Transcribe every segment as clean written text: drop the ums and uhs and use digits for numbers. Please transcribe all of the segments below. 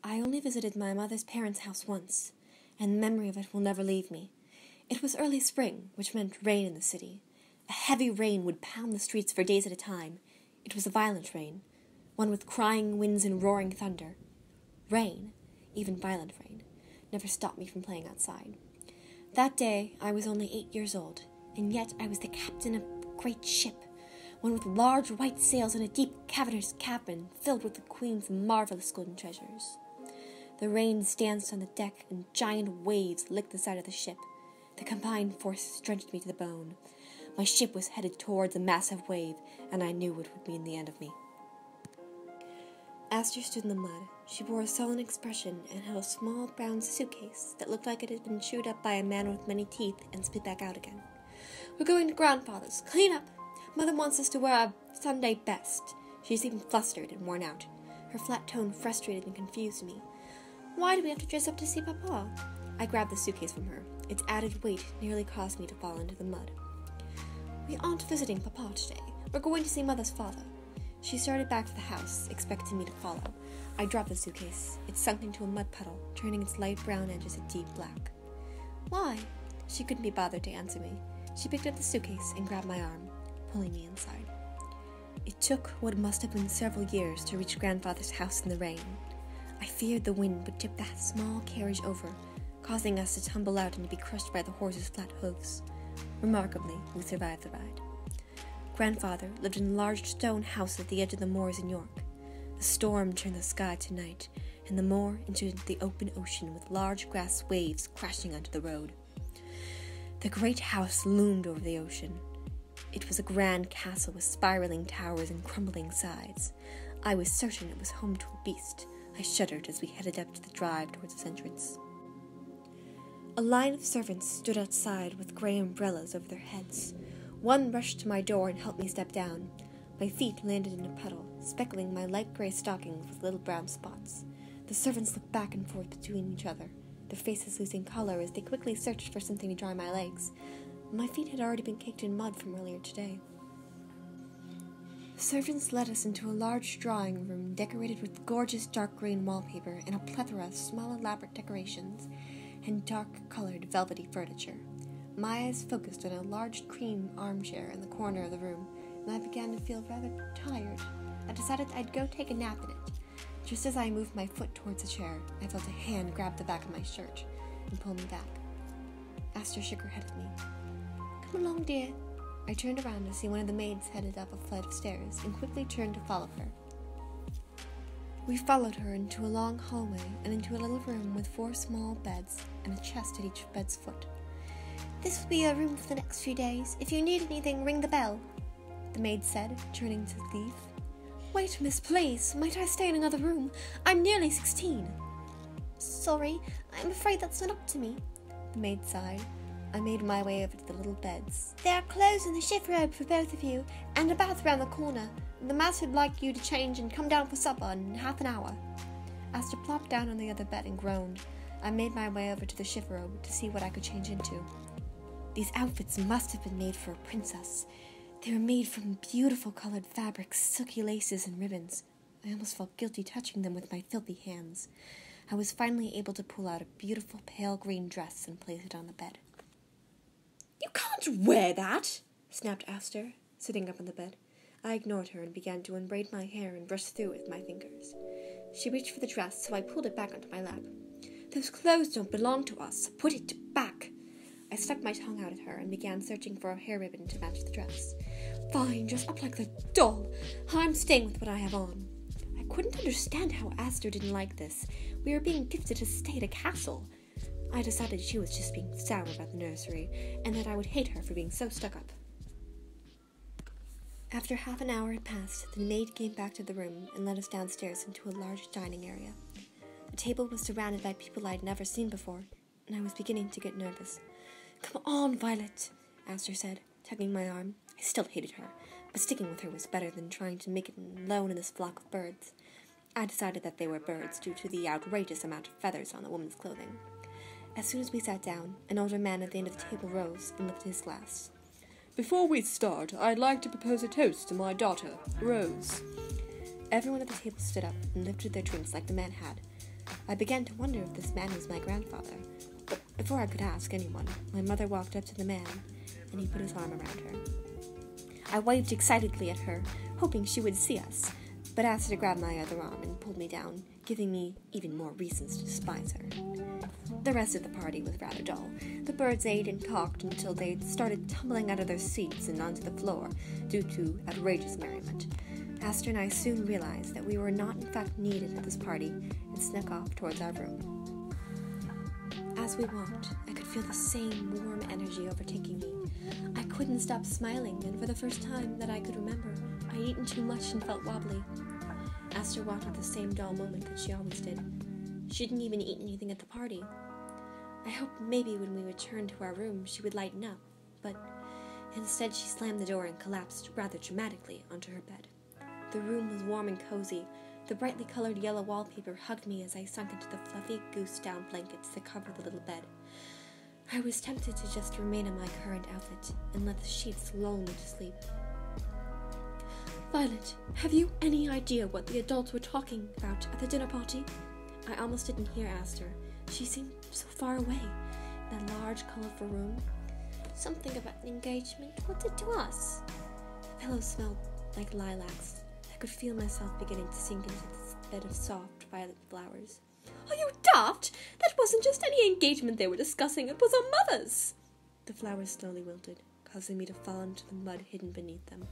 I only visited my mother's parents' house once, and the memory of it will never leave me. It was early spring, which meant rain in the city. A heavy rain would pound the streets for days at a time. It was a violent rain, one with crying winds and roaring thunder. Rain, even violent rain, never stopped me from playing outside. That day I was only 8 years old, and yet I was the captain of a great ship, one with large white sails and a deep cavernous cabin filled with the Queen's marvelous golden treasures. The rain danced on the deck, and giant waves licked the side of the ship. The combined forces drenched me to the bone. My ship was headed towards a massive wave, and I knew it would mean the end of me. Aster stood in the mud. She bore a sullen expression and held a small brown suitcase that looked like it had been chewed up by a man with many teeth and spit back out again. "We're going to Grandfather's. Clean up. Mother wants us to wear our Sunday best." She seemed flustered and worn out. Her flat tone frustrated and confused me. "Why do we have to dress up to see Papa?" I grabbed the suitcase from her. Its added weight nearly caused me to fall into the mud. "We aren't visiting Papa today. We're going to see Mother's father." She started back to the house, expecting me to follow. I dropped the suitcase. It sunk into a mud puddle, turning its light brown edges a deep black. "Why?" She couldn't be bothered to answer me. She picked up the suitcase and grabbed my arm, pulling me inside. It took what must have been several years to reach Grandfather's house in the rain. I feared the wind would tip that small carriage over, causing us to tumble out and to be crushed by the horse's flat hooves. Remarkably, we survived the ride. Grandfather lived in a large stone house at the edge of the moors in York. The storm turned the sky to night, and the moor into the open ocean with large grass waves crashing onto the road. The great house loomed over the ocean. It was a grand castle with spiraling towers and crumbling sides. I was certain it was home to a beast. I shuddered as we headed up to the drive towards its entrance. A line of servants stood outside with grey umbrellas over their heads. One rushed to my door and helped me step down. My feet landed in a puddle, speckling my light grey stockings with little brown spots. The servants looked back and forth between each other, their faces losing color as they quickly searched for something to dry my legs. My feet had already been caked in mud from earlier today. The servants led us into a large drawing room decorated with gorgeous dark green wallpaper and a plethora of small elaborate decorations and dark-colored velvety furniture. My eyes focused on a large cream armchair in the corner of the room, and I began to feel rather tired. I decided I'd go take a nap in it. Just as I moved my foot towards the chair, I felt a hand grab the back of my shirt and pull me back. Aster shook her head at me. "Come along, dear." I turned around to see one of the maids headed up a flight of stairs and quickly turned to follow her. We followed her into a long hallway and into a little room with 4 small beds and a chest at each bed's foot. "This will be your room for the next few days. If you need anything, ring the bell," the maid said, turning to leave. "Wait, miss, please. Might I stay in another room? I'm nearly 16. "Sorry, I'm afraid that's not up to me," the maid sighed. I made my way over to the little beds. "There are clothes in the chifforobe for both of you, and a bath round the corner. The mouse would like you to change and come down for supper in half an hour." Aster plopped down on the other bed and groaned. I made my way over to the chifforobe to see what I could change into. These outfits must have been made for a princess. They were made from beautiful colored fabrics, silky laces, and ribbons. I almost felt guilty touching them with my filthy hands. I was finally able to pull out a beautiful pale green dress and place it on the bed. "You can't wear that!" snapped Aster, sitting up on the bed. I ignored her and began to unbraid my hair and brush through it with my fingers. She reached for the dress, so I pulled it back onto my lap. "Those clothes don't belong to us. Put it back." I stuck my tongue out at her and began searching for a hair ribbon to match the dress. "Fine, dress up like the doll. I'm staying with what I have on." I couldn't understand how Aster didn't like this. We were being gifted to stay at a castle. I decided she was just being sour about the nursery, and that I would hate her for being so stuck up. After half an hour had passed, the maid came back to the room and led us downstairs into a large dining area. The table was surrounded by people I'd never seen before, and I was beginning to get nervous. "Come on, Violet," Aster said, tugging my arm. I still hated her, but sticking with her was better than trying to make it alone in this flock of birds. I decided that they were birds due to the outrageous amount of feathers on the woman's clothing. As soon as we sat down, an older man at the end of the table rose and lifted his glass. "Before we start, I'd like to propose a toast to my daughter, Rose." Everyone at the table stood up and lifted their drinks like the man had. I began to wonder if this man was my grandfather, but before I could ask anyone, my mother walked up to the man, and he put his arm around her. I waved excitedly at her, hoping she would see us, but asked her to grab my other arm and pulled me down, giving me even more reasons to despise her. The rest of the party was rather dull. The birds ate and talked until they started tumbling out of their seats and onto the floor due to outrageous merriment. Aster and I soon realized that we were not in fact needed at this party and snuck off towards our room. As we walked, I could feel the same warm energy overtaking me. I couldn't stop smiling, and for the first time that I could remember, I'd eaten too much and felt wobbly. Aster walked with the same dull moment that she always did. She didn't even eat anything at the party. I hoped maybe when we returned to our room she would lighten up, but instead she slammed the door and collapsed rather dramatically onto her bed. The room was warm and cozy. The brightly colored yellow wallpaper hugged me as I sunk into the fluffy goose-down blankets that covered the little bed. I was tempted to just remain in my current outfit and let the sheets lull me to sleep. Violet, have you any idea what the adults were talking about at the dinner party? I almost didn't hear Aster. She seemed so far away in that large, colorful room. Something about an engagement. What's it to us? The pillows smelled like lilacs. I could feel myself beginning to sink into this bed of soft violet flowers. Are you daft? That wasn't just any engagement they were discussing. It was our mother's. The flowers slowly wilted, causing me to fall into the mud hidden beneath them.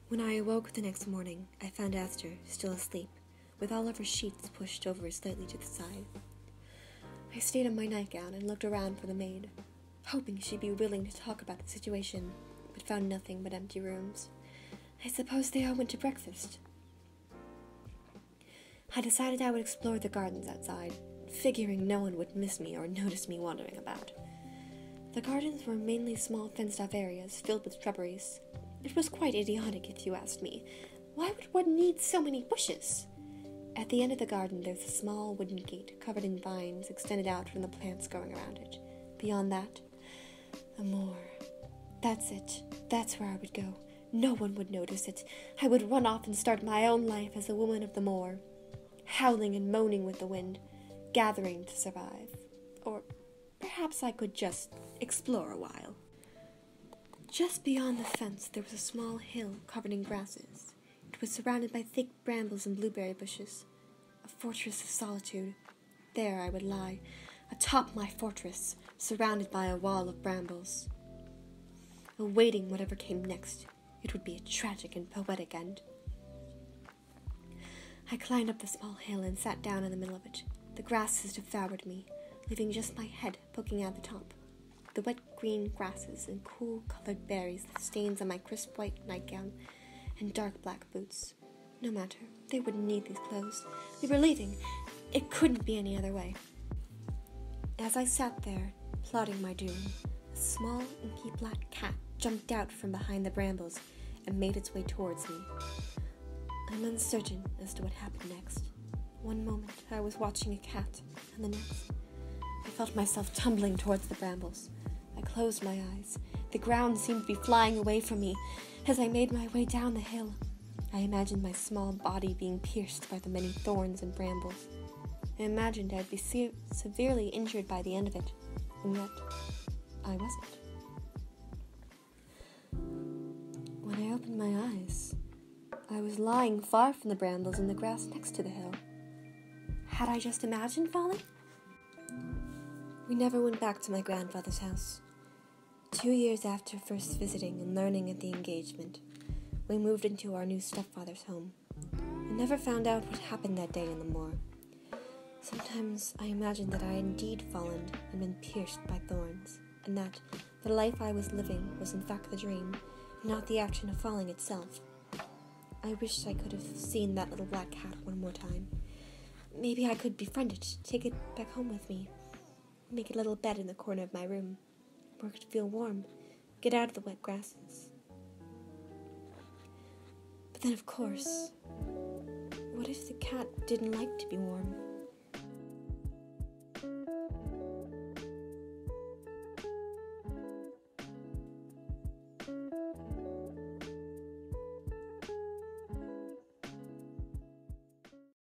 When I awoke the next morning, I found Aster still asleep, with all of her sheets pushed over slightly to the side. I stayed on my nightgown and looked around for the maid, hoping she'd be willing to talk about the situation, but found nothing but empty rooms. I suppose they all went to breakfast. I decided I would explore the gardens outside, figuring no one would miss me or notice me wandering about. The gardens were mainly small fenced-off areas filled with shrubberies. It was quite idiotic, if you asked me. Why would one need so many bushes? At the end of the garden, there's a small wooden gate covered in vines extended out from the plants growing around it. Beyond that, a moor. That's it. That's where I would go. No one would notice it. I would run off and start my own life as a woman of the moor, howling and moaning with the wind, gathering to survive. Or perhaps I could just explore a while. Just beyond the fence, there was a small hill covered in grasses. It was surrounded by thick brambles and blueberry bushes. A fortress of solitude. There I would lie, atop my fortress, surrounded by a wall of brambles, awaiting whatever came next. It would be a tragic and poetic end. I climbed up the small hill and sat down in the middle of it. The grasses devoured me, leaving just my head poking out the top. The wet green grasses and cool-colored berries left stains on my crisp white nightgown and dark black boots. No matter, they wouldn't need these clothes. We were leaving. It couldn't be any other way. As I sat there, plotting my doom, a small, inky black cat jumped out from behind the brambles and made its way towards me. I'm uncertain as to what happened next. One moment, I was watching a cat, and the next, I felt myself tumbling towards the brambles. I closed my eyes. The ground seemed to be flying away from me. As I made my way down the hill, I imagined my small body being pierced by the many thorns and brambles. I imagined I'd be severely injured by the end of it, and yet I wasn't. When I opened my eyes, I was lying far from the brambles in the grass next to the hill. Had I just imagined falling? We never went back to my grandfather's house. 2 years after first visiting and learning of the engagement, we moved into our new stepfather's home. I never found out what happened that day in the moor. Sometimes I imagined that I had indeed fallen and been pierced by thorns, and that the life I was living was in fact the dream, and not the action of falling itself. I wished I could have seen that little black cat one more time. Maybe I could befriend it, take it back home with me, make a little bed in the corner of my room, where it could feel warm, get out of the wet grasses. But then, of course, what if the cat didn't like to be warm?